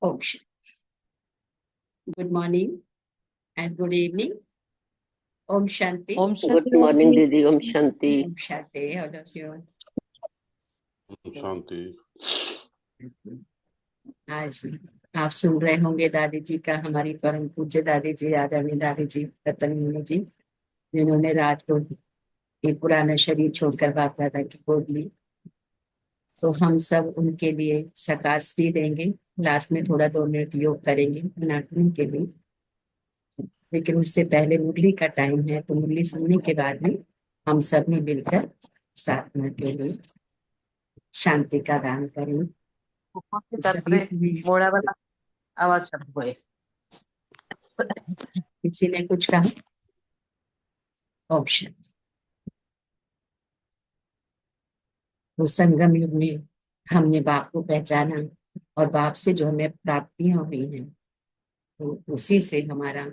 Om good morning and good evening. ओम शांति। ओम गुड शांति। मॉर्निंग दीदी। ओम शांति। ओम शांति। All of you. शांति। आज आप सुन रहे होंगे दादी जी का, हमारी परम पूज्य दादी जी, आदरणीय दादी जी रतन जी, जिन्होंने रात को ये पुराना शरीर छोड़कर बाप दादा की गोद ली। तो हम सब उनके लिए सकाश भी देंगे। लास्ट में थोड़ा 2 मिनट योग करेंगे अनाटमी के लिए, लेकिन उससे पहले मुरली का टाइम है, तो मुरली सुनने के बाद में हम सब ने मिलकर साधना के लिए शांति का दान करें। सभी मोड़ा वाला आवाज हुए। किसी ने कुछ कहा? ऑप्शन तो संगम युग में हमने बाप को पहचाना और बाप से जो हमें प्राप्तियां हुई हैं, तो उसी से हमारा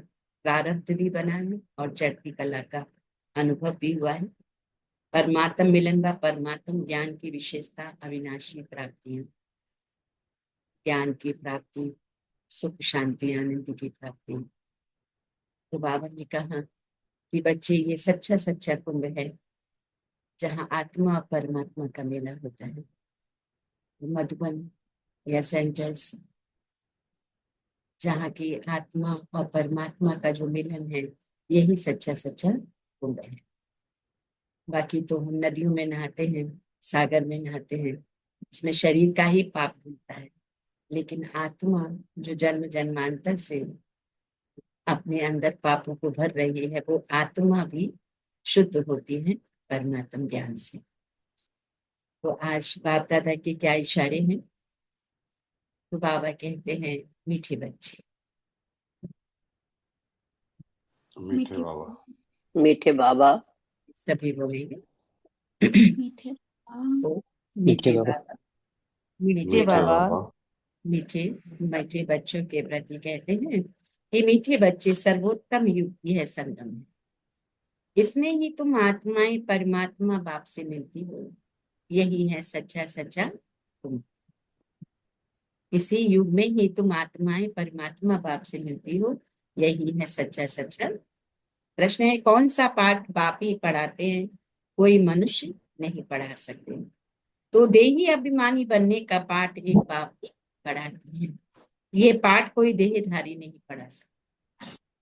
प्रारब्ध भी बना है और चढ़ती कला का अनुभव भी हुआ है। परमात्म मिलन व परमात्म ज्ञान की विशेषता अविनाशी प्राप्तियां, ज्ञान की प्राप्ति, सुख शांति आनंद की प्राप्ति। तो बाबा ने कहा कि बच्चे, ये सच्चा सच्चा कुंभ है जहाँ आत्मा और परमात्मा का मेला होता है। मधुबन या सेंटर्स, जहाँ की आत्मा और परमात्मा का जो मिलन है, यही सच्चा सच्चा कुंभ है। बाकी तो हम नदियों में नहाते हैं, सागर में नहाते हैं, इसमें शरीर का ही पाप धुलता है, लेकिन आत्मा जो जन्म जन्मांतर से अपने अंदर पापों को भर रही है, वो आत्मा भी शुद्ध होती है परमात्म ज्ञान से। तो आज बाप दादा के क्या इशारे हैं? तो बाबा कहते हैं मीठे बच्चे। मीठे बाबा। मीठे बाबा। सभी बोलेंगे मीठे तो मीठे बाबा। मीठे बाबा। मीठे मीठे बच्चों के प्रति कहते हैं ये मीठे बच्चे, सर्वोत्तम युक्ति है संगम है। इसमें ही तुम आत्माएं परमात्मा बाप से मिलती हो, यही है सच्चा सच्चा तुम। इसी युग में ही तुम आत्माएं परमात्मा बाप से मिलती हो, यही है सच्चा सच्चा। प्रश्न है, कौन सा पाठ बाप ही पढ़ाते हैं, कोई मनुष्य नहीं पढ़ा सकते। तो देही अभिमानी बनने का पाठ एक बाप ही पढ़ाते हैं। ये पाठ कोई देहधारी नहीं पढ़ा सकता।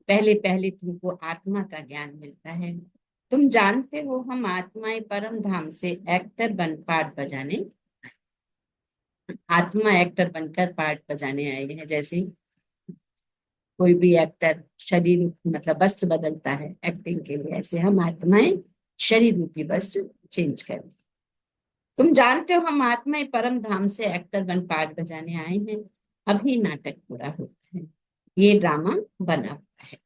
पहले पहले तुमको आत्मा का ज्ञान मिलता है। तुम जानते हो हम आत्माएं परम धाम से एक्टर बन पाठ बजाने, आत्मा एक्टर बनकर पाठ बजाने आए हैं। जैसे कोई भी एक्टर शरीर मतलब वस्त्र बदलता है एक्टिंग के लिए, ऐसे हम आत्माएं शरीर रूपी वस्त्र चेंज करते। तुम जानते हो हम आत्माएं परम धाम से एक्टर बन पाठ बजाने आए हैं। अभी नाटक पूरा होता है, ये ड्रामा बना हुआ है,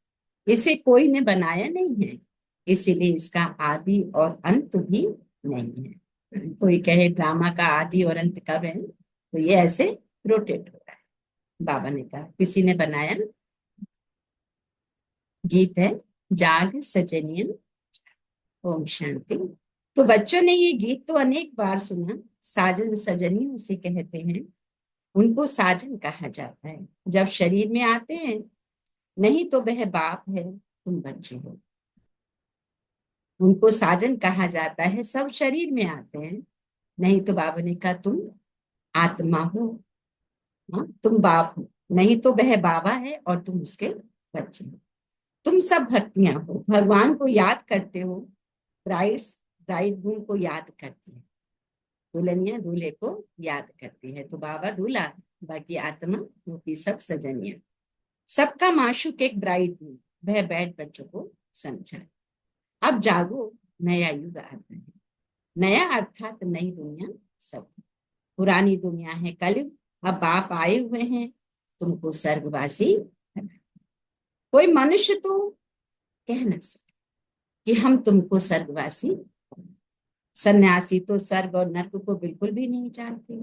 इसे कोई ने बनाया नहीं है, इसीलिए इसका आदि और अंत भी नहीं है। कोई कहे ड्रामा का आदि और अंत कब है, तो ये ऐसे रोटेट हो रहा है। बाबा ने कहा किसी ने बनाया। गीत है जाग सजनियन। ओम शांति। तो बच्चों ने ये गीत तो अनेक बार सुना। साजन सजनी उसे कहते हैं, उनको साजन कहा जाता है जब शरीर में आते हैं, नहीं तो वह बाप है, तुम बच्चे हो। उनको साजन कहा जाता है, सब शरीर में आते हैं, नहीं तो बाबा ने कहा तुम आत्मा हो। हाँ, तुम बाप हो, नहीं तो वह बाबा है और तुम उसके बच्चे हो। तुम सब भक्तियां हो, भगवान को याद करते हो। ब्राइड्स ब्राइडग्रूम को याद करती है, दुल्हनिया दूल्हे को याद करती है। तो बाबा दूल्हा, बाकी आत्मा रूपी सब सजनिया। सबका माशूक एक ब्राइडग्रूम, वह बैठ बच्चों को समझा। अब जागो, नया युग आता है, नया अर्थात नई दुनिया सब। पुरानी दुनिया है कलयुग, अब बाप आए हुए हैं तुमको स्वर्गवासी। कोई मनुष्य तो कह ना सके कि हम तुमको स्वर्गवासी। सन्यासी तो स्वर्ग और नर्क को बिल्कुल भी नहीं जानते।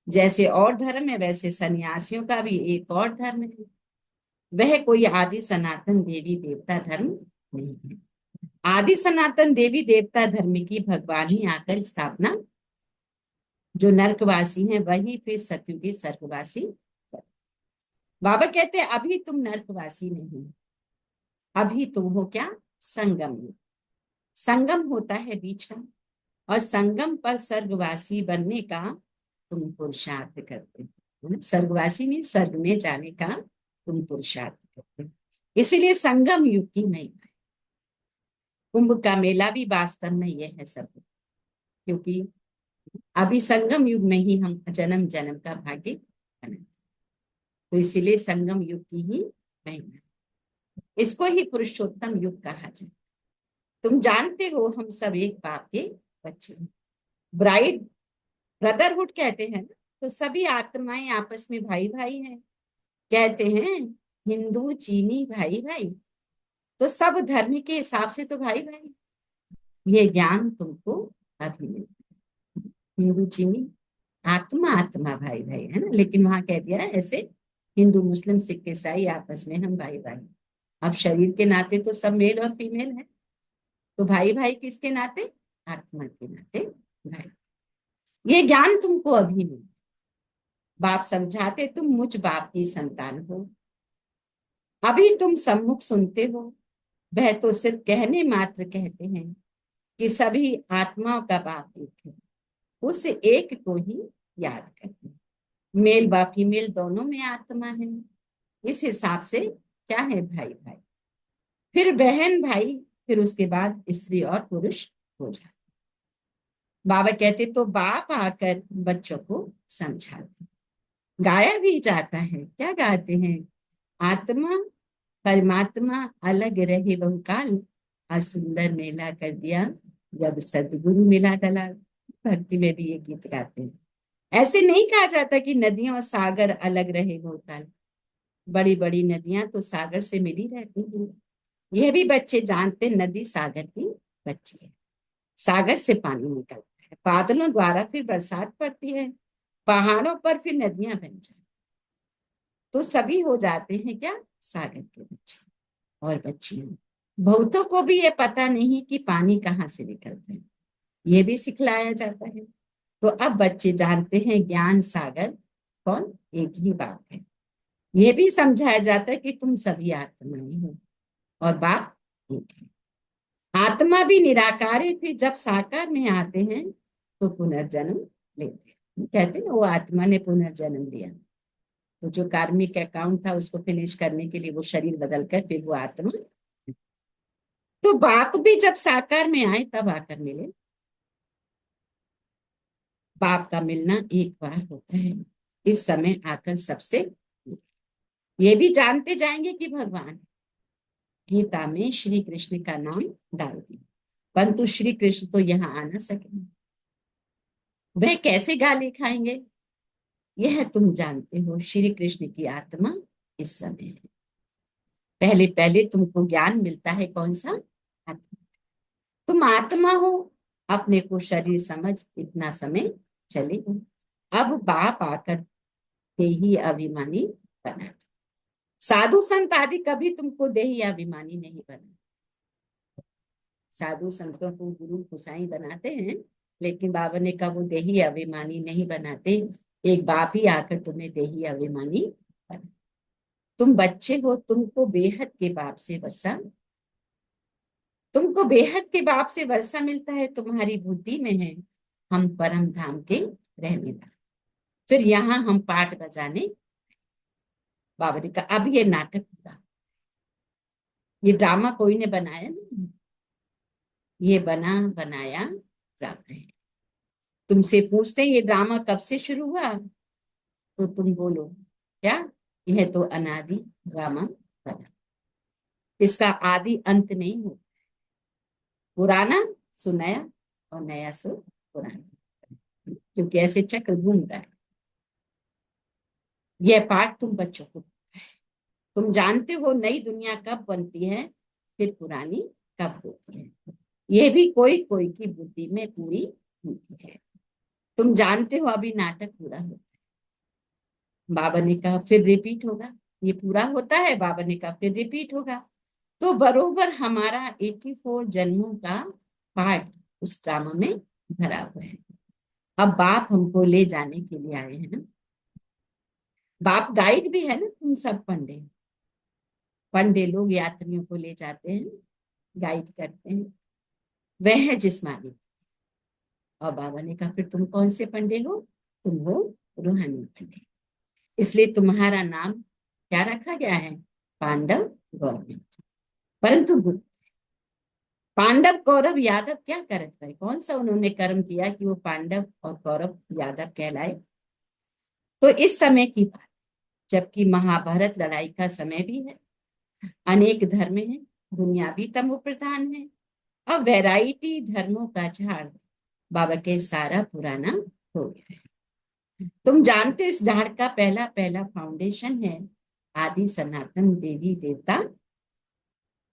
जैसे और धर्म है, वैसे सन्यासियों का भी एक और धर्म है। वह कोई आदि सनातन देवी देवता धर्म नहीं है। आदि सनातन देवी देवता धर्म की भगवान ही आकर स्थापना, जो नर्कवासी हैं वही फिर सत्युगी स्वर्गवासी। बाबा कहते हैं अभी तुम नरकवासी नहीं, अभी तुम हो क्या, संगम में। संगम होता है बीच का, और संगम पर स्वर्गवासी बनने का तुम पुरुषार्थ करते हो। स्वर्गवासी में स्वर्ग में जाने का तुम पुरुषार्थ करते हो। इसीलिए संगम युग की महिमा है। कुंभ का मेला भी वास्तव में यह है सब, क्योंकि अभी संगम युग में ही हम जन्म जन्म का भाग्य बनाते, तो इसीलिए संगम युग की ही महिमा है। इसको ही पुरुषोत्तम युग कहा जाए। तुम जानते हो हम सब एक बाप के बच्चे हैं। ब्राइड ब्रदरहुड कहते हैं ना, तो सभी आत्माएं आपस में भाई भाई हैं। कहते हैं हिंदू चीनी भाई भाई, तो सब धर्म के हिसाब से तो भाई भाई। ये ज्ञान तुमको अभी मिलता है। हिंदू चीनी आत्मा आत्मा भाई भाई है ना, लेकिन वहां कह दिया है ऐसे हिंदू मुस्लिम सिख ईसाई आपस में हम भाई भाई। अब शरीर के नाते तो सब मेल और फीमेल है, तो भाई भाई किसके नाते, आत्मा के नाते भाई। ये ज्ञान तुमको अभी मिला। बाप समझाते तुम मुझ बाप की संतान हो। अभी तुम सम्मुख सुनते हो, वह तो सिर्फ कहने मात्र कहते हैं कि सभी आत्माओं का बाप एक है, उस एक को ही याद करते हैं। मेल व फीमेल दोनों में आत्मा है, इस हिसाब से क्या है, भाई भाई, फिर बहन भाई, फिर उसके बाद स्त्री और पुरुष हो जाते। बाबा कहते तो बाप आकर बच्चों को समझाते। गाया भी जाता है, क्या गाते हैं, आत्मा परमात्मा अलग रहे बहुकाल, और सुंदर मेला कर दिया जब सदगुरु मिला दलाल। भक्ति में भी ये गीत गाते हैं। ऐसे नहीं कहा जाता कि नदियां और सागर अलग रहे बहुकाल। बड़ी बड़ी नदियां तो सागर से मिली रहती हैं। यह भी बच्चे जानते, नदी सागर की बच्ची है। सागर से पानी निकलता है, बादलों द्वारा फिर बरसात पड़ती है, पहाड़ों पर फिर नदियां बन जाती, तो सभी हो जाते हैं क्या, सागर के बच्चे और बच्चियां। बहुतों को भी ये पता नहीं कि पानी कहाँ से निकलता है, ये भी सिखलाया जाता है। तो अब बच्चे जानते हैं ज्ञान सागर कौन, एक ही बाप है। ये भी समझाया जाता है कि तुम सभी आत्माएं हो और बाप एक है। आत्मा भी निराकार है, फिर जब साकार में आते हैं तो पुनर्जन्म लेते हैं। कहते हैं वो आत्मा ने पुनर्जन्म लिया, तो जो कार्मिक अकाउंट था उसको फिनिश करने के लिए वो शरीर बदल कर फिर वो आत्मा। तो बाप भी जब साकार में आए तब आकर मिले। बाप का मिलना एक बार होता है, इस समय आकर सबसे ये भी जानते जाएंगे कि भगवान। गीता में श्री कृष्ण का नाम डाल दिया, परंतु श्री कृष्ण तो यहाँ आ ना सके, वह कैसे गाली खाएंगे, यह तुम जानते हो। श्री कृष्ण की आत्मा इस समय है। पहले पहले तुमको ज्ञान मिलता है कौन सा, आत्मा। तुम आत्मा हो, अपने को शरीर समझ इतना समय चले हो। अब बाप आकर देही अभिमानी बना। साधु संत आदि कभी तुमको देही अभिमानी नहीं बना। साधु संतों को गुरु खुसाई बनाते हैं, लेकिन बाबा ने कहा वो देही अभिमानी नहीं बनाते। एक बाप ही आकर तुम्हें देही अभिमानी बना। तुम बच्चे हो, तुमको बेहद के बाप से वर्षा, तुमको बेहद के बाप से वर्षा मिलता है। तुम्हारी बुद्धि में है हम परम धाम के रहने वाले। फिर यहाँ हम पाठ बजाने, बाबा ने कहा अब ये नाटक पूरा, ये ड्रामा कोई ने बनाया नहीं, ये बना बनाया ड्रामा है। तुमसे पूछते हैं ये ड्रामा कब से शुरू हुआ, तो तुम बोलो क्या, यह तो अनादि ड्रामा बना, इसका आदि अंत नहीं हो। पुराना सो नया और नया सो पुराना, क्योंकि ऐसे चक्र घूम रहा है। यह पाठ तुम बच्चों को, तुम जानते हो नई दुनिया कब बनती है, फिर पुरानी कब होती है, यह भी कोई कोई की बुद्धि में पूरी होती है। तुम जानते हो अभी नाटक पूरा होता है। बाबा ने कहा फिर रिपीट होगा, ये पूरा होता है, बाबा ने कहा फिर रिपीट होगा। तो बरोबर हमारा 84 जन्मों का पार्ट उस ड्रामा में भरा हुआ है। अब बाप हमको ले जाने के लिए आए हैं ना। बाप गाइड भी है ना, तुम सब पंडे पंडे लोग यात्रियों को ले जाते हैं, गाइड करते हैं, वह है जिस्मानी। और बाबा ने कहा फिर तुम कौन से पंडे हो? तुम हो रूहानी पंडे। इसलिए तुम्हारा नाम क्या रखा गया है? पांडव गवर्नमेंट। परंतु पांडव कौरव यादव क्या करत गए? कौन सा उन्होंने कर्म किया कि वो पांडव और कौरव यादव कहलाए? तो इस समय की बात, जबकि महाभारत लड़ाई का समय भी है, अनेक धर्म है, दुनिया भी तमो प्रधान है, और वैरायटी धर्मों का झाड़ बाबा के सारा पुराना हो गया है। तुम जानते इस झाड़ का पहला पहला फाउंडेशन है आदि सनातन देवी देवता।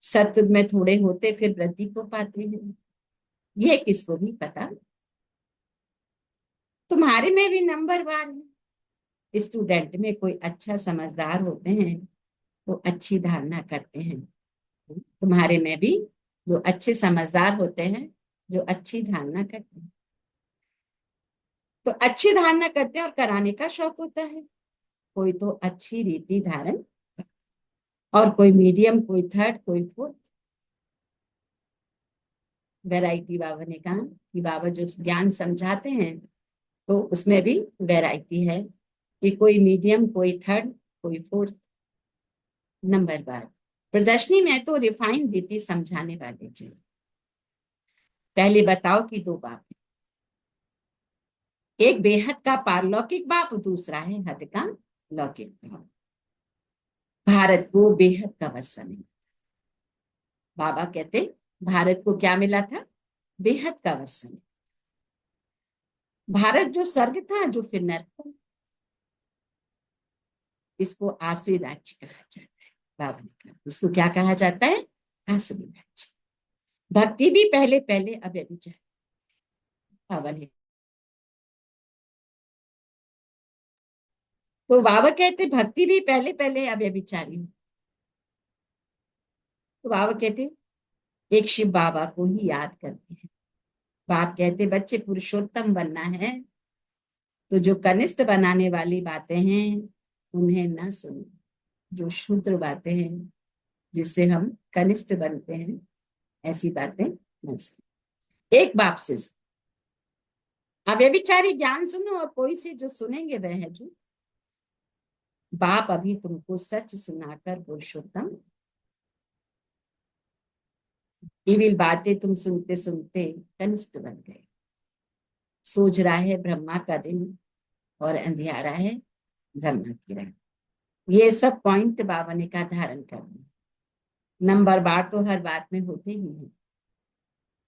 सत्युग में थोड़े होते फिर वृद्धि को पाते हैं, ये किसको भी पता। तुम्हारे में भी नंबर वार है। स्टूडेंट में कोई अच्छा समझदार होते हैं तो अच्छी धारणा करते हैं। तुम्हारे में भी जो अच्छे समझदार होते हैं, जो अच्छी धारणा करते हैं, तो अच्छी धारणा करते हैं और कराने का शौक होता है। कोई तो अच्छी रीति धारण, और कोई मीडियम, कोई थर्ड, कोई फोर्थ। वैरायटी बाबा ने कहा कि बाबा जो ज्ञान समझाते हैं तो उसमें भी वैरायटी है कि कोई मीडियम, कोई थर्ड, कोई फोर्थ। नंबर बार प्रदर्शनी में तो रिफाइंड रीति समझाने वाले चाहिए। पहले बताओ कि दो बाप, एक बेहद का पारलौकिक बाप, दूसरा है हद का लौकिक बाप। भारत को बेहद का वर्षा मिला। बाबा कहते भारत को क्या मिला था? बेहद का वर्षा मिला। भारत जो स्वर्ग था, जो फिर नरक था। इसको आसुरी राज्य कहा जाता है। बाबा ने कहा इसको क्या कहा जाता है? आसुरी राज्य। भक्ति भी पहले पहले अब व्यभिचार। बाबा ने तो बाबा कहते भक्ति भी पहले पहले अब व्यभिचारी हो। तो बाबा कहते एक शिव बाबा को ही याद करते हैं। बाप कहते बच्चे पुरुषोत्तम बनना है तो जो कनिष्ठ बनाने वाली बातें हैं उन्हें न सुनो। जो शूद्र बातें हैं जिससे हम कनिष्ठ बनते हैं, ऐसी बातें न सुनो। एक बाप से सुनो। अब व्यभिचारी ज्ञान सुनो, और कोई से जो सुनेंगे वह है जो बाप अभी तुमको सच सुनाकर पुरुषोत्तम। इविल बातें तुम सुनते सुनते कनिष्ठ बन गए। सूझ रहा है ब्रह्मा का दिन और अंधियारा है ब्रह्मा की रात। ये सब पॉइंट बाबा ने का धारण करना। नंबर बार तो हर बात में होते ही हैं।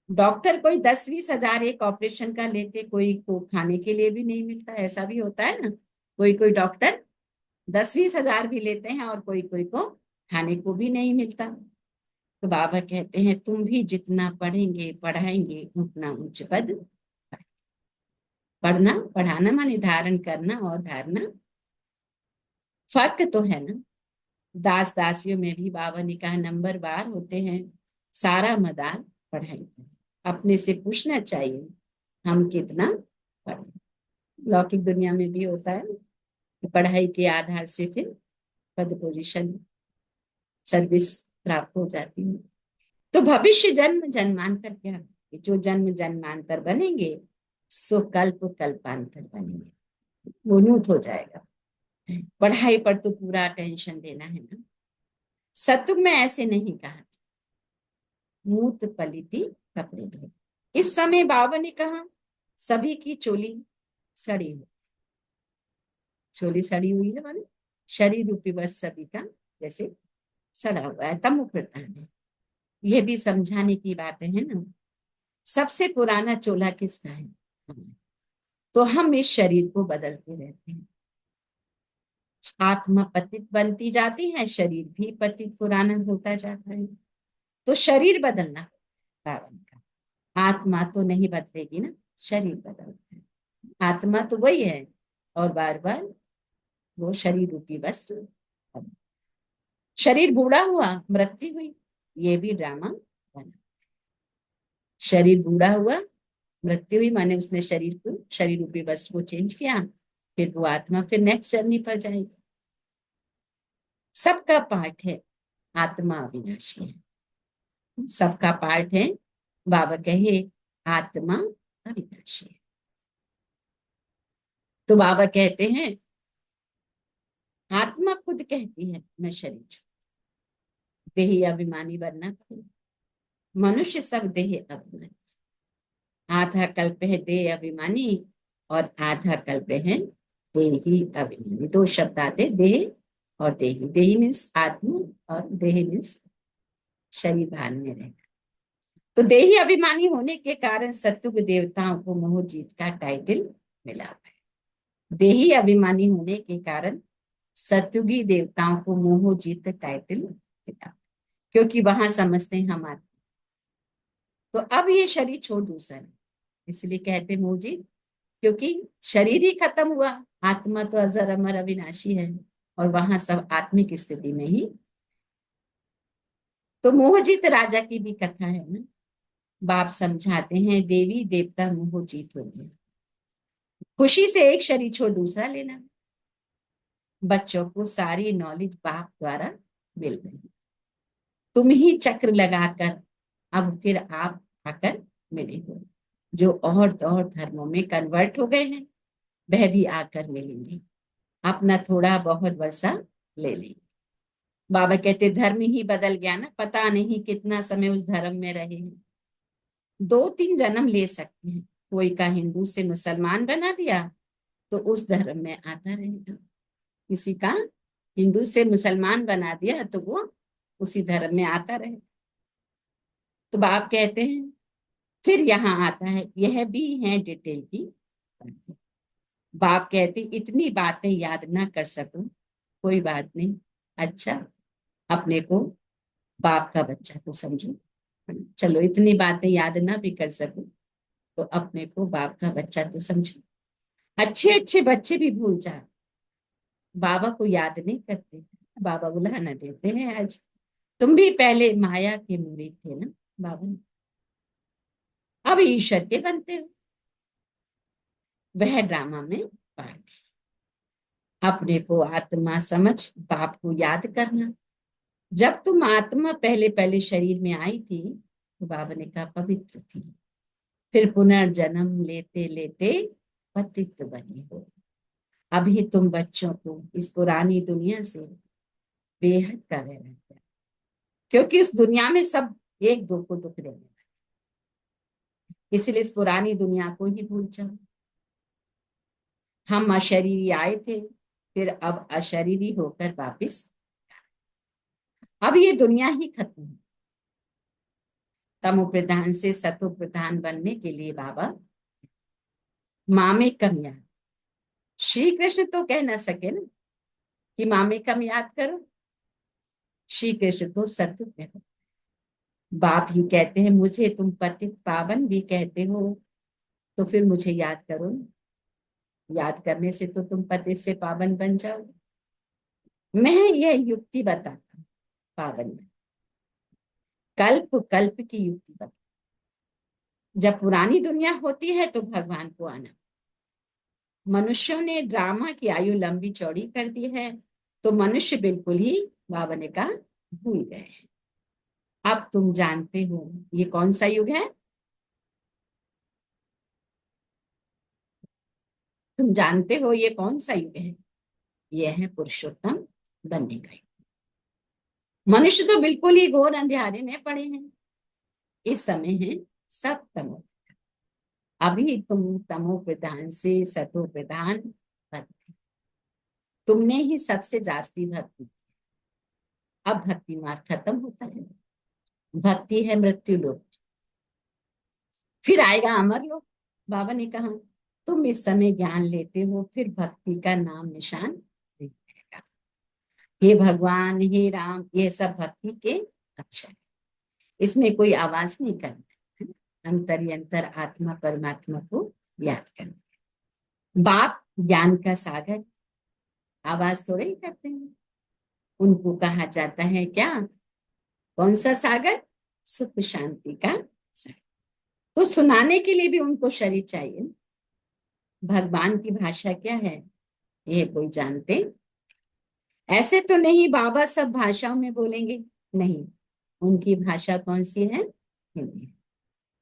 डॉक्टर कोई 10-20 हजार एक ऑपरेशन का लेते, कोई को खाने के लिए भी नहीं मिलता, ऐसा भी होता है ना। कोई कोई डॉक्टर 10-20 हजार भी लेते हैं और कोई कोई को खाने को भी नहीं मिलता। तो बाबा कहते हैं तुम भी जितना पढ़ेंगे पढ़ाएंगे उतना उच्च पद। पढ़ना पढ़ाना माने धारण करना और धारणा, फर्क तो है ना। दास दासियों में भी बाबा ने कहा नंबर बार होते हैं, सारा मदार पढ़ाई पर। अपने से पूछना चाहिए हम कितना पढ़े। लौकिक दुनिया में भी होता है कि पढ़ाई के आधार से फिर पद पोजीशन सर्विस प्राप्त हो जाती है। तो भविष्य जन्म जन्मांतर क्या, जो जन्म जन्मांतर बनेंगे सो कल्प कल्पांतर बनेंगे। वो नूत हो जाएगा। पढ़ाई पर तो पूरा अटेंशन देना है ना। सत्युग में ऐसे नहीं कहा, मूत पलिति कपड़े धो। इस समय बाबा ने कहा सभी की चोली सड़ी हो। चोली सड़ी हुई है माने शरीर रूपी बस सभी का जैसे सड़ा हुआ है, तम प्रधान है। ये भी समझाने की बातें है ना। सबसे पुराना चोला किसका है? तो हम इस शरीर को बदलते रहते हैं। आत्मा पतित बनती जाती है, शरीर भी पतित पुराना होता जाता है। तो शरीर बदलना पावन का, आत्मा तो नहीं बदलेगी ना, शरीर बदलता है। आत्मा तो वही है और बार बार वो शरीर रूपी वस्त्र। शरीर बूढ़ा हुआ, मृत्यु हुई, ये भी ड्रामा बना। शरीर बूढ़ा हुआ, मृत्यु हुई, माने उसने शरीर को, शरीर रूपी वस्त्र को चेंज किया, फिर वो आत्मा फिर नेक्स्ट जर्नी पर जाएगी। सबका पाठ है, आत्मा अविनाशी है। सबका पाठ है, बाबा कहे आत्मा अविनाशी है। तो बाबा कहते हैं आत्मा खुद कहती है मैं शरीर हूं, देही अभिमानी बनना खुद। मनुष्य सब देह अभिमानी, आधा कल्प है देह अभिमानी और आधा कल्प है देही अभिमानी। दो शब्द आते, देह और देही। देही मीन्स आत्मा और देह मीन्स शरीर भान में रहना। तो देही अभिमानी होने के कारण सत्युग देवताओं को मोह जीत का टाइटल मिला है। देही अभिमानी होने के कारण सत्युगी देवताओं को मोह जीत टाइटल मिला, क्योंकि वहां समझते हैं हम आत्मा। तो अब ये शरीर छोड़ दूसरा है, इसलिए कहते मोह जीत, क्योंकि शरीर ही खत्म हुआ, आत्मा तो अजर अमर अविनाशी है और वहां सब आत्मिक स्थिति में ही। तो मोहजीत राजा की भी कथा है ना। बाप समझाते हैं देवी देवता मोहजीत होते हैं, खुशी से एक शरीर छोड़ दूसरा लेना। बच्चों को सारी नॉलेज बाप द्वारा मिल रही, तुम ही चक्र लगाकर अब फिर आप आकर मिले हो। जो और धर्मों में कन्वर्ट हो गए हैं वह भी आकर मिलेंगे, अपना थोड़ा बहुत वर्षा ले लेंगे। बाबा कहते धर्म ही बदल गया ना, पता नहीं कितना समय उस धर्म में रहे हैं। 2-3 जन्म ले सकते हैं, कोई का हिंदू से मुसलमान बना दिया तो उस धर्म में आता रहेगा, किसी का हिंदू से मुसलमान बना दिया तो वो उसी धर्म में आता रहे। तो बाप कहते हैं फिर यहाँ आता है, यह भी है डिटेल की। बाप कहते इतनी बातें याद ना कर सकूं कोई बात नहीं, अच्छा अपने को बाप का बच्चा तो समझो। चलो इतनी बातें याद ना भी कर सकूं तो अपने को बाप का बच्चा तो समझो। अच्छे अच्छे बच्चे भी भूल जाते, बाबा को याद नहीं करते, बाबा बुलाना देते हैं। आज तुम भी पहले माया के मुरीद थे ना बाबा ने, अब ईश्वर के बनते हो। वह ड्रामा में पार्ट है, अपने को आत्मा समझ बाप को याद करना। जब तुम आत्मा पहले पहले शरीर में आई थी तो बाबा ने कहा पवित्र थी, फिर पुनर्जन्म लेते लेते पतित बनी हो। अभी तुम बच्चों को इस पुरानी दुनिया से बेहद कर रहे हैं, क्योंकि इस दुनिया में सब एक दो को दुख देने वाले, इसलिए इस पुरानी दुनिया को ही भूल जाओ। हम अशरीरी आए थे, फिर अब अशरीरी होकर वापिस, अब ये दुनिया ही खत्म है। तमो प्रधान से सतो प्रधान बनने के लिए बाबा माँ में कम याद। श्री कृष्ण तो कह ना सके ना कि माँ में कम याद करो, श्री कृष्ण तो सत्य में हो। बाप ही कहते हैं मुझे तुम पतित पावन भी कहते हो तो फिर मुझे याद करो, याद करने से तो तुम पतित से पावन बन जाओ। मैं यह युक्ति बताता हूं पावन में, कल्प कल्प की युक्ति बता। जब पुरानी दुनिया होती है तो भगवान को आना, मनुष्यों ने ड्रामा की आयु लंबी चौड़ी कर दी है तो मनुष्य बिल्कुल ही बाबा ने कहा भूल गए हैं। अब तुम जानते हो ये कौन सा युग है, तुम जानते हो ये कौन सा युग है, यह है पुरुषोत्तम बनने का युग। मनुष्य तो बिल्कुल ही घोर अंधेरे में पड़े हैं, इस समय है सब तमो। अभी तुम तमो प्रधान से सतो प्रधान बनते, तुमने ही सबसे जास्ती भक्ति। अब भक्ति मार्ग खत्म होता है, भक्ति है मृत्यु लोक, फिर आएगा अमर लोक। बाबा ने कहा तुम इस समय ज्ञान लेते हो, फिर भक्ति का नाम निशान नहीं रहेगा। हे भगवान हे राम, ये सब भक्ति के अक्षर है, इसमें कोई आवाज नहीं करना है, अंतर ही अंतर आत्मा परमात्मा को याद करना है। बाप ज्ञान का सागर, आवाज थोड़े ही करते हैं, उनको कहा जाता है क्या, कौन सा सागर, सुख शांति का सागर। तो सुनाने के लिए भी उनको शरीर चाहिए। भगवान की भाषा क्या है ये कोई जानते, ऐसे तो नहीं बाबा सब भाषाओं में बोलेंगे, नहीं, उनकी भाषा कौन सी है? हिंदी।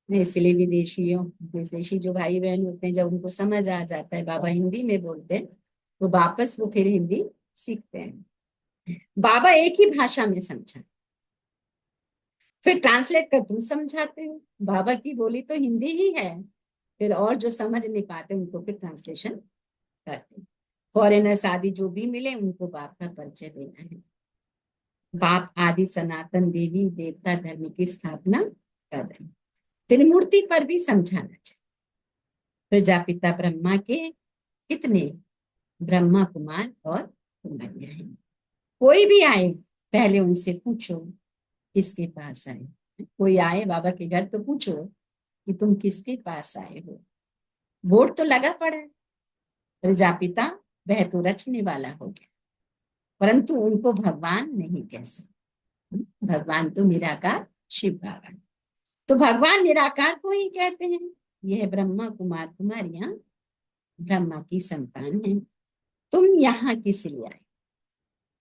नहीं, इसलिए विदेशियों विदेशी जो भाई बहन होते हैं, जब उनको समझ आ जाता है बाबा हिंदी में बोलते हैं, तो वापस वो फिर हिंदी सीखते हैं। बाबा एक ही भाषा में समझा, फिर ट्रांसलेट कर तुम समझाते हो। बाबा की बोली तो हिंदी ही है, फिर और जो समझ नहीं पाते उनको फिर ट्रांसलेशन करते हैं। फॉरेनर्स आदि जो भी मिले उनको बाप का परिचय देना है। बाप आदि सनातन देवी देवता धर्म की स्थापना कर रहे हैं। त्रिमूर्ति पर भी समझाना चाहिए। प्रजापिता ब्रह्मा के कितने ब्रह्मा कुमार और कुमारियां हैं। कोई भी आए पहले उनसे पूछो किसके पास आए। कोई आए बाबा के घर तो पूछो कि तुम किसके पास आए हो। बोर्ड तो लगा पड़ा है, प्रजापिता वह तो रचने वाला हो गया, परंतु उनको भगवान नहीं कह सकते। भगवान तो निराकार शिव बाबा है। तो भगवान निराकार को ही कहते हैं। यह ब्रह्मा कुमार कुमारियां ब्रह्मा की संतान हैं। तुम यहाँ किस लिए आए?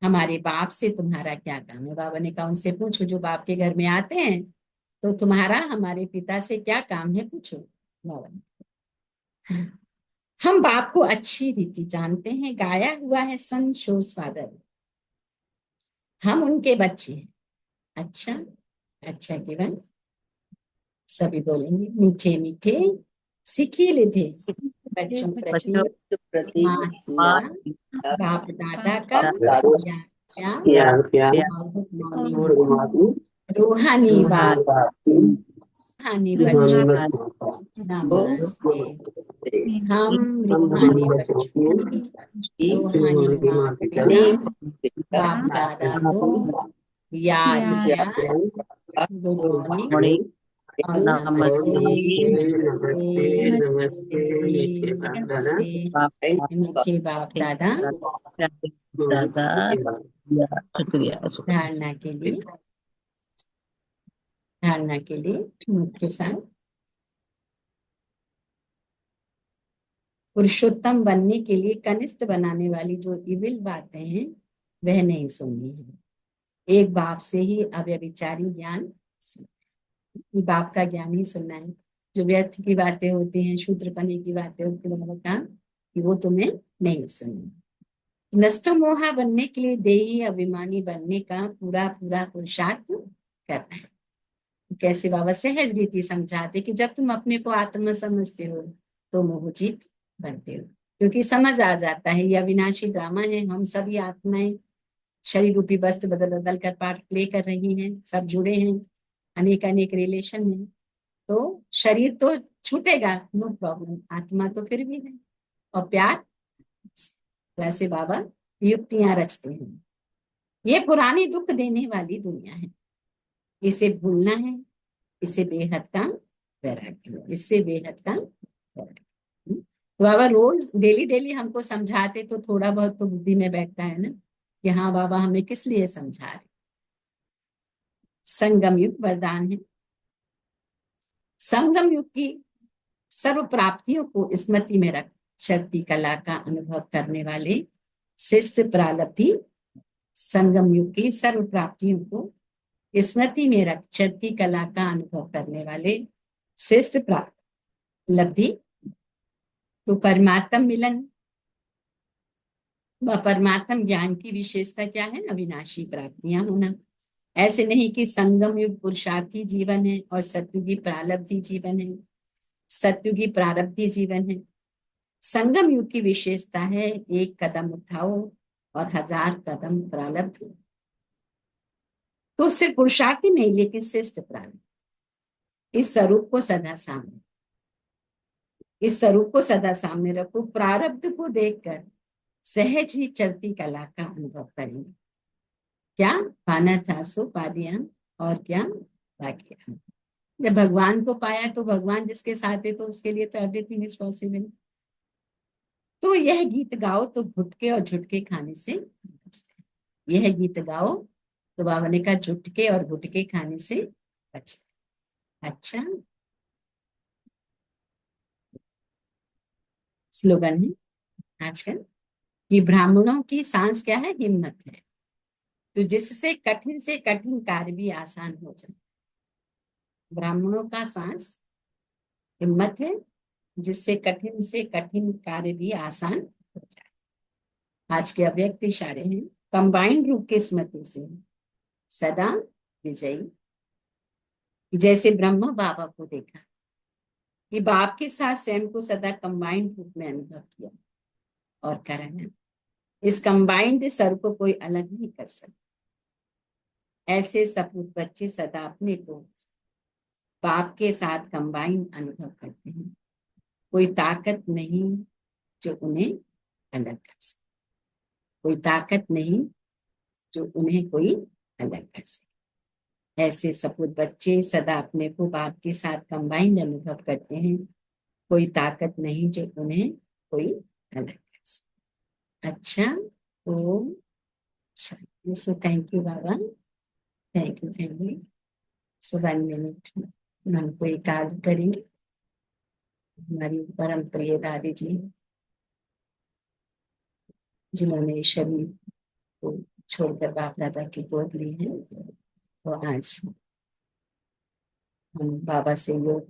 हमारे बाप से तुम्हारा क्या काम है? बाबा ने कहा उनसे पूछो जो बाप के घर में आते हैं, तो तुम्हारा हमारे पिता से क्या काम है, पूछो। बाबा ने, हम बाप को अच्छी रीति जानते हैं, गाया हुआ है सन शोस फादर, हम उनके बच्चे हैं। अच्छा, अच्छा केवल सभी बोलेंगे मीठे मीठे सिखिल थे बच्चों प्रति बच्चों प्रति माँ माँ पिता बाप दादा का दादो या प्यार प्यार और मौनी और रूहानी बाप रूहानी रूहानी बच्चों नमस्ते। हम रूहानी बच्चों की रूहानी माँ पिता बाप दादा को याद किया। गुड मॉर्निंग मॉर्निंग और नमस्ते नमस्ते नमस्ते नमस्ते। मीठे बाप दादा दादा शुक्रिया शुक्रिया। धारणा के लिए मुख्य सार, पुरुषोत्तम बनने के लिए कनिष्ठ बनाने वाली जो इविल बातें हैं वह नहीं सुननी है। एक बाप से ही अव्यभिचारी ज्ञान सुनना, बाप का ज्ञान ही सुनना है। जो व्यर्थ की बातें होती हैं, शूद्रपने की बातें होती है, बाबा का कि वो तुम्हें नहीं सुननी। नष्ट मोहा बनने के लिए देही अभिमानी बनने का पूरा पूरा पुरुषार्थ करना है। कैसे बाबा सहज रीति समझाते कि जब तुम अपने को आत्मा समझते हो तो मोहजीत बनते हो, क्योंकि समझ आ जाता है यह अविनाशी ड्रामा है। हम सभी आत्माएं शरीर रूपी वस्त्र बदल बदल कर पार्ट प्ले कर रही हैं, सब जुड़े हैं, अनेक अनेक रिलेशन में। तो शरीर तो छूटेगा, नो प्रॉब्लम, आत्मा तो फिर भी है। और प्यार, वैसे बाबा युक्तियां रचते हैं। ये पुरानी दुख देने वाली दुनिया है, इसे भूलना है। इसे बेहद का वैराग्य, इससे बेहद का वैराग्य। तो बाबा रोज डेली डेली हमको समझाते तो थोड़ा बहुत तो बुद्धि में बैठता है ना कि हाँ बाबा हमें किस लिए समझा रहे। संगम युग वरदान है। संगम युग की सर्व प्राप्तियों को स्मृति में रख शक्ति कला का अनुभव करने वाले श्रेष्ठ प्रालब्धि, संगम युग की सर्व प्राप्तियों को स्मृति में रख शक्ति कला का अनुभव करने वाले श्रेष्ठ प्रालब्धि। तो परमात्म मिलन व परमात्म ज्ञान की विशेषता क्या है? अविनाशी प्राप्तियां होना। ऐसे नहीं कि संगम युग पुरुषार्थी जीवन है और सत्युगी प्रारब्धि जीवन है। सत्युगी प्रारब्धि जीवन है। संगम युग की विशेषता है एक कदम उठाओ और 1000 कदम प्रारब्ध। तो सिर्फ पुरुषार्थी नहीं लेकिन श्रेष्ठ प्रारब्ध। इस स्वरूप को सदा सामने, इस स्वरूप को सदा सामने रखो। प्रारब्ध को देखकर सहज ही चलती कला का अनुभव करेंगे। क्या पाना था सो पा लिया, और क्या बाकी रहा। जब भगवान को पाया तो भगवान जिसके साथ है तो उसके लिए तो एवरीथिंग इज पॉसिबल। तो यह गीत गाओ तो भुटके और झुटके खाने से बच जाए। यह गीत गाओ तो बाबा ने कहा झुटके और भुटके खाने से बच जाए। अच्छा स्लोगन है आजकल, कि ब्राह्मणों की सांस क्या है? हिम्मत है। तो जिससे कठिन से कठिन कार्य भी आसान हो जाए। ब्राह्मणों का सांस हिम्मत है, जिससे कठिन से कठिन कार्य भी आसान हो जाए। आज के अव्यक्त इशारे हैं। कंबाइंड रूप के स्मृति से सदा विजयी। जैसे ब्रह्म बाबा को देखा कि बाप के साथ स्वयं को सदा कंबाइंड रूप में अनुभव किया और कराया। इस कंबाइंड स्वर को कोई अलग नहीं कर सकता। ऐसे सपूत बच्चे सदा अपने को बाप के साथ कंबाइंड अनुभव करते हैं। कोई ताकत नहीं जो उन्हें अलग कर सके। कोई ताकत नहीं जो उन्हें कोई अलग कर सके। ऐसे सपूत बच्चे सदा अपने को बाप के साथ कंबाइंड अनुभव करते हैं। कोई ताकत नहीं जो उन्हें कोई अलग कर सके। अच्छा, तो सो थैंक यू बाबा, thank you family. So 1 minute मन को एकाग्र करेंगे। हमारी परम प्रिय दादी जी, जिन्होंने शरीर को छोड़कर बाप दादा की गोद ली है, तो आज हम बाबा से योग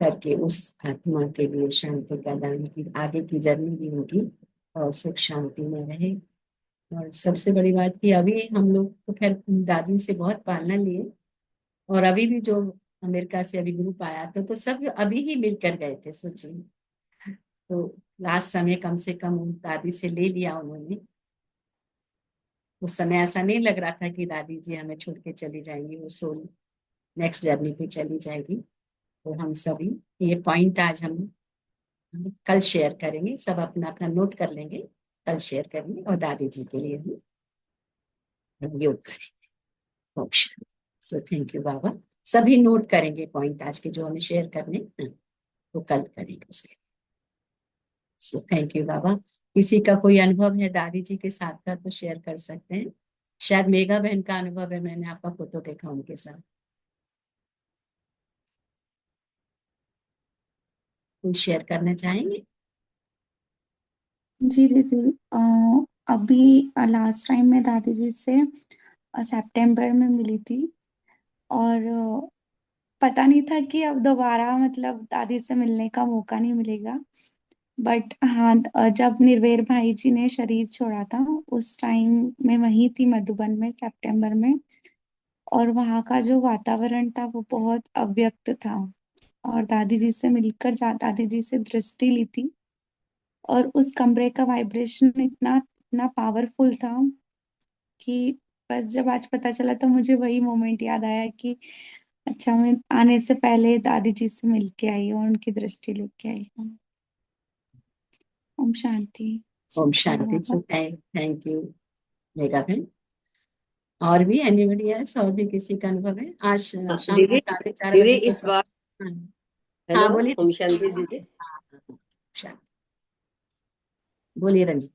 करके उस आत्मा के लिए शांति का दान की, आगे की जर्नी भी होगी और सुख शांति में रहे। और सबसे बड़ी बात कि अभी हम लोग तो खैर दादी से बहुत पालना लिए, और अभी भी जो अमेरिका से अभी ग्रुप आया था तो सब अभी ही मिलकर गए थे, सोचिए। तो लास्ट समय कम से कम दादी से ले लिया उन्होंने। उस समय ऐसा नहीं लग रहा था कि दादी जी हमें छोड़ के चली जाएंगी, वो सोल नेक्स्ट जर्नी पे चली जाएगी। तो हम सभी ये पॉइंट आज हम कल शेयर करेंगे, सब अपना अपना नोट कर लेंगे, कल शेयर करेंगे और दादी जी के लिए हम योग करेंगे। सो थैंक यू बाबा। सभी नोट करेंगे पॉइंट आज के जो हमें शेयर करने हैं, तो कल करेंगे उसके। सो थैंक यू बाबा। किसी का कोई अनुभव है दादी जी के साथ का तो शेयर कर सकते हैं। शायद मेघा बहन का अनुभव है, मैंने आपका फोटो देखा उनके साथ। कोई शेयर करना चाहेंगे? जी दीदी, अभी लास्ट टाइम मैं दादी जी से सितंबर में मिली थी, और पता नहीं था कि अब दोबारा मतलब दादी से मिलने का मौका नहीं मिलेगा। बट हाँ, जब निर्वेर भाई जी ने शरीर छोड़ा था उस टाइम मैं वहीं थी मधुबन में सितंबर में, और वहाँ का जो वातावरण था वो बहुत अव्यक्त था। और दादी जी से मिलकर दादी जी से दृष्टि ली थी, और उस कमरे का वाइब्रेशन इतना इतना पावरफुल था कि बस जब आज पता चला तो मुझे वही मोमेंट याद आया कि अच्छा, मैं आने से पहले दादी जी से मिलके आई हूँ, उनकी दृष्टि लेके आई हूँ। ओम शांति। ओम शुक्रिया शांति। बाबा। सो थैंक यू मेघा बहन। और भी एनीबडी एल्स, और भी किसी का अनुभव है? आज शाम को दीदी 4:30 बजे के इस बार हाँ हेलो हाँ, बोलिए। ओम शांति दीदी। हाँ, हाँ, शांति। बोलिए रंजित।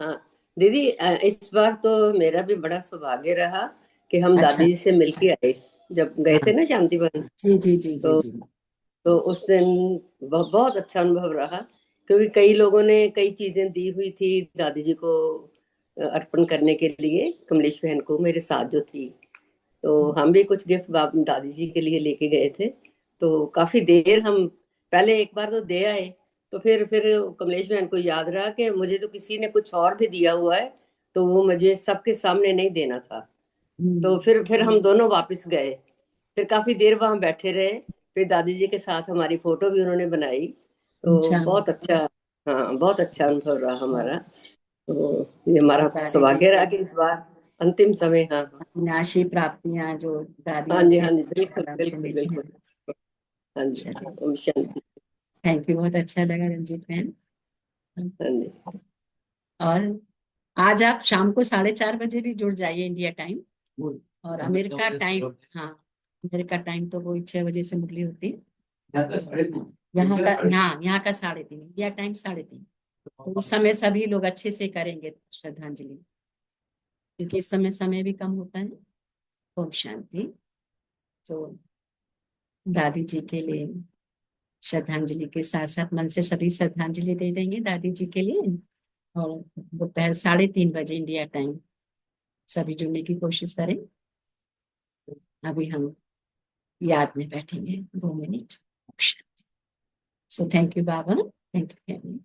हाँ दीदी, इस बार तो मेरा भी बड़ा सौभाग्य रहा कि हम अच्छा। दादी जी से मिलके आए जब गए थे हाँ ना शांति वन। जी जी जी जी तो जी। उस दिन बहुत अच्छा अनुभव रहा, क्योंकि कई लोगों ने कई चीजें दी हुई थी दादी जी को अर्पण करने के लिए। कमलेश बहन को, मेरे साथ जो थी, तो हम भी कुछ गिफ्ट दादी जी के लिए लेके गए थे। तो काफी देर हम पहले एक बार तो दे आए, तो फिर कमलेश बहन को याद रहा कि मुझे तो किसी ने कुछ और भी दिया हुआ है, तो वो मुझे सबके सामने नहीं देना था। तो फिर हम दोनों वापस गए, फिर काफी देर वहां बैठे रहे। फिर दादी जी के साथ हमारी फोटो भी उन्होंने बनाई। तो अच्छा। बहुत अच्छा, हाँ बहुत अच्छा अनुभव रहा हमारा। तो ये हमारा दादी जी सौभाग्य रहा से कि इस बार अंतिम समय। हाँ अविनाशी प्राप्तियां जो दादी हाँ जी जी, से हाँ जी, बिल्कुल दादा से बिल्कुल मिली हैं। बिल्कुल। हाँ जी, चलिए, ओम शांति। थैंक यू, बहुत अच्छा लगा रंजीत बहन। हाँ जी। और आज आप शाम को 4:30 बजे भी जुड़ जाइए इंडिया टाइम, और अमेरिका टाइम। हाँ, अमेरिका टाइम तो वो 6 बजे से मुरली होती है। यहाँ का, हाँ यहाँ का 3:30, इंडिया टाइम 3:30। तो उस समय सभी लोग अच्छे से करेंगे श्रद्धांजलि, क्योंकि इस समय समय भी कम होता है। ओम शांति। तो दादी जी के लिए श्रद्धांजलि के साथ साथ मन से सभी श्रद्धांजलि दे देंगे दादी जी के लिए। और दोपहर 3:30 इंडिया टाइम सभी जुड़ने की कोशिश करें। अभी हम याद में बैठेंगे 2 मिनट। सो थैंक यू बाबा, थैंक यू।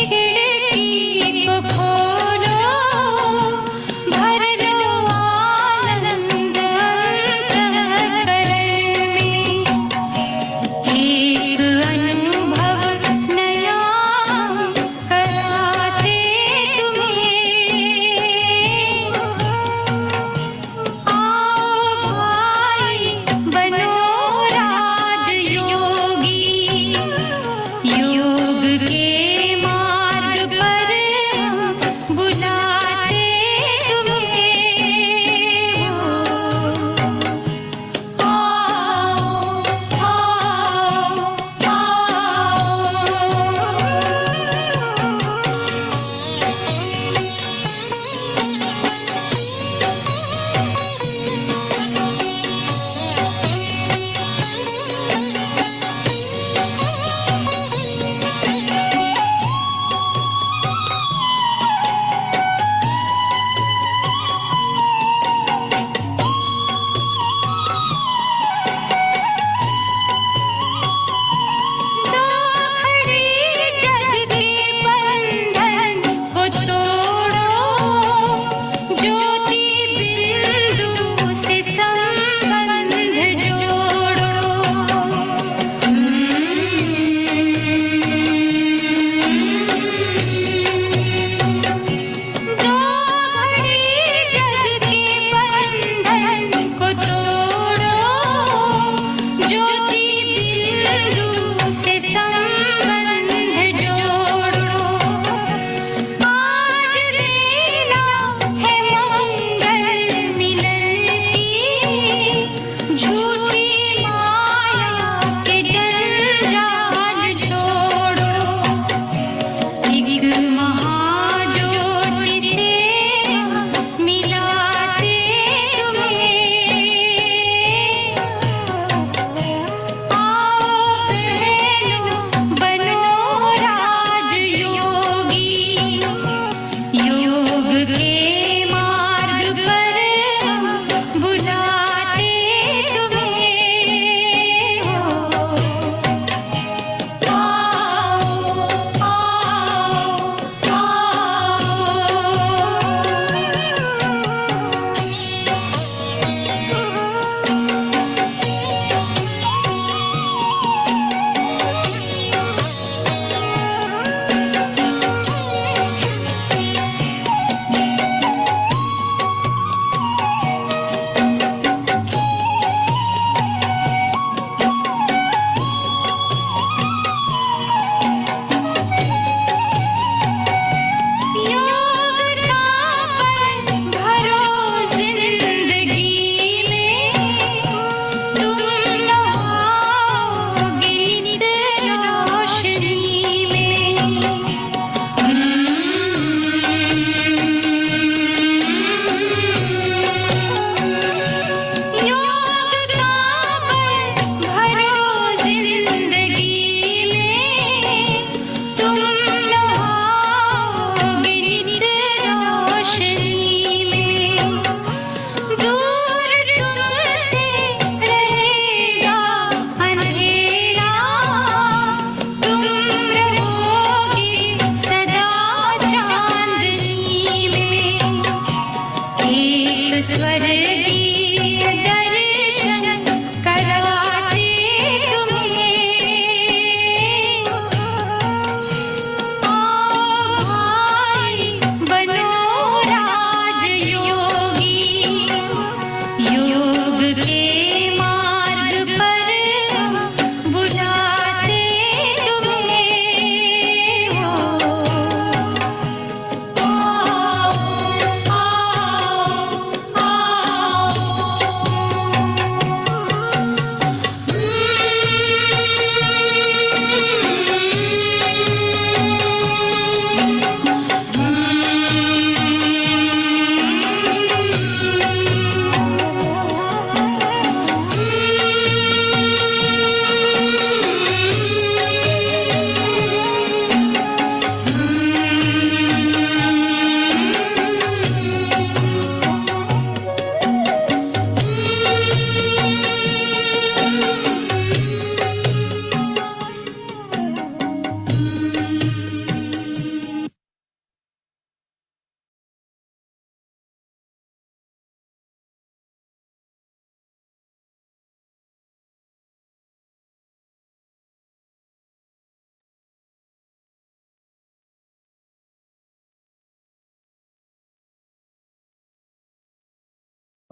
खिड़की को खोल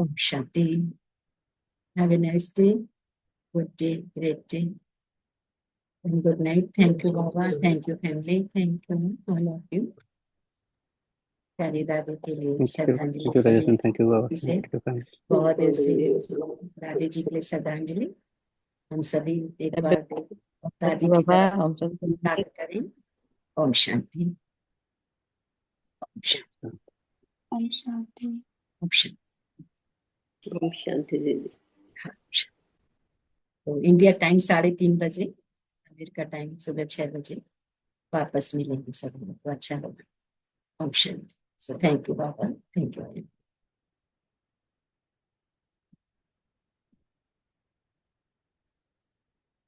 ओम शांति। Have a nice day, good day, great day and good night. Thank you बाबा, thank you family, thank you all of you। प्यारी दादी के लिए श्रद्धांजलि सभी थैंक यू बाबा, से थैंक यू। बहुत दिल से दादी जी के लिए श्रद्धांजलि। हम सभी एक बार दादी की बाबा तरफ हम सब याद करें। ओम शांति, ओम शांति, ओम शांति। ओम शांति। ओम शांति दीदी। हाँ, तो इंडिया टाइम 3:30 बजे, अमेरिका टाइम सुबह 6 बजे वापस मिलेंगे सब लोग, तो अच्छा होगा। ओम शांति। सो थैंक यू बाबा, थैंक यू।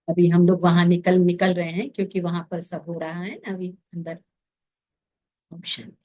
अभी हम लोग वहां निकल रहे हैं क्योंकि वहां पर सब हो रहा है ना अभी अंदर। ओम शांति।